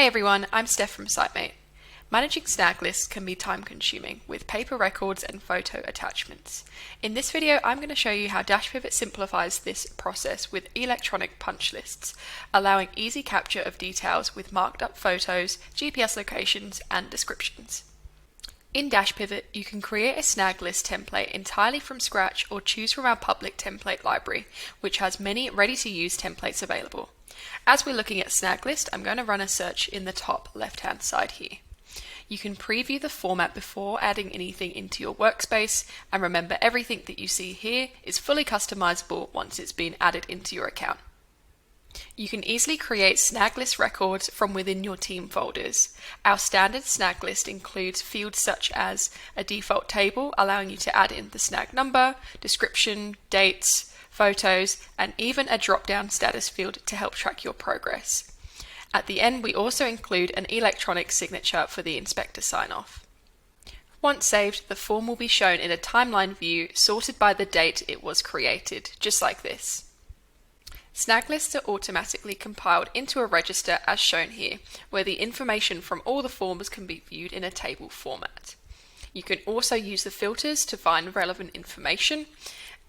Hey everyone, I'm Steph from Sitemate. Managing snag lists can be time-consuming with paper records and photo attachments. In this video, I'm going to show you how Dashpivot simplifies this process with electronic punch lists, allowing easy capture of details with marked up photos, GPS locations, and descriptions. In Dashpivot, you can create a snag list template entirely from scratch or choose from our public template library, which has many ready-to-use templates available. As we're looking at snag list, I'm going to run a search in the top left-hand side here. You can preview the format before adding anything into your workspace, and remember, everything that you see here is fully customizable once it's been added into your account. You can easily create snag list records from within your team folders. Our standard snag list includes fields such as a default table allowing you to add in the snag number, description, dates, photos, and even a drop-down status field to help track your progress. At the end, we also include an electronic signature for the inspector sign-off. Once saved, the form will be shown in a timeline view sorted by the date it was created, just like this. Snag lists are automatically compiled into a register as shown here, where the information from all the forms can be viewed in a table format. You can also use the filters to find relevant information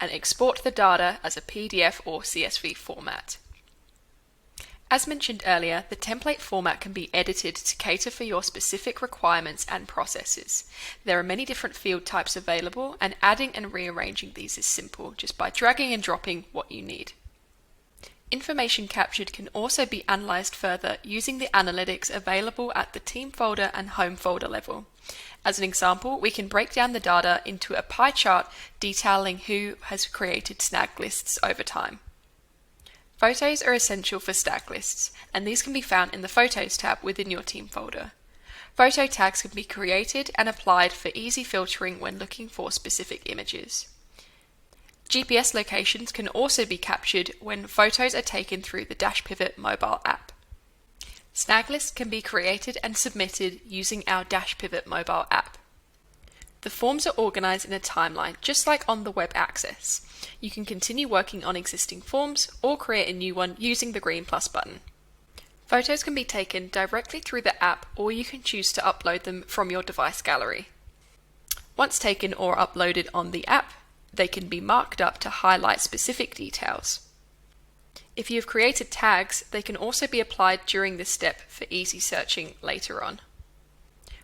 and export the data as a PDF or CSV format. As mentioned earlier, the template format can be edited to cater for your specific requirements and processes. There are many different field types available, and adding and rearranging these is simple, just by dragging and dropping what you need. Information captured can also be analysed further using the analytics available at the team folder and home folder level. As an example, we can break down the data into a pie chart detailing who has created snag lists over time. Photos are essential for snag lists, and these can be found in the Photos tab within your team folder. Photo tags can be created and applied for easy filtering when looking for specific images. GPS locations can also be captured when photos are taken through the Dashpivot mobile app. Snag lists can be created and submitted using our Dashpivot mobile app. The forms are organised in a timeline, just like on the web access. You can continue working on existing forms or create a new one using the green plus button. Photos can be taken directly through the app, or you can choose to upload them from your device gallery. Once taken or uploaded on the app, they can be marked up to highlight specific details. If you have created tags, they can also be applied during this step for easy searching later on.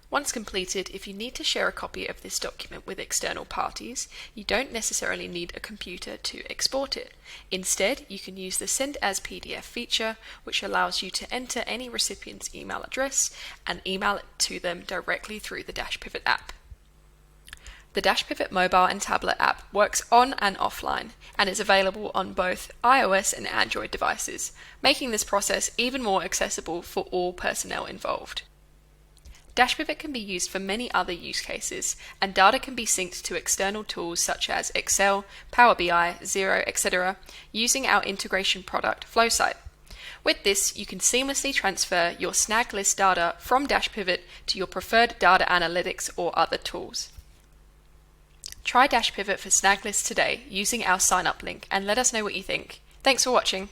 Once completed, if you need to share a copy of this document with external parties, you don't necessarily need a computer to export it. Instead, you can use the Send as PDF feature, which allows you to enter any recipient's email address and email it to them directly through the Dashpivot app. The Dashpivot mobile and tablet app works on and offline and is available on both iOS and Android devices, making this process even more accessible for all personnel involved. Dashpivot can be used for many other use cases, and data can be synced to external tools such as Excel, Power BI, Xero, etc. using our integration product Flowsite. With this, you can seamlessly transfer your snag list data from Dashpivot to your preferred data analytics or other tools. Try Dashpivot for snag lists today using our sign up link and let us know what you think. Thanks for watching.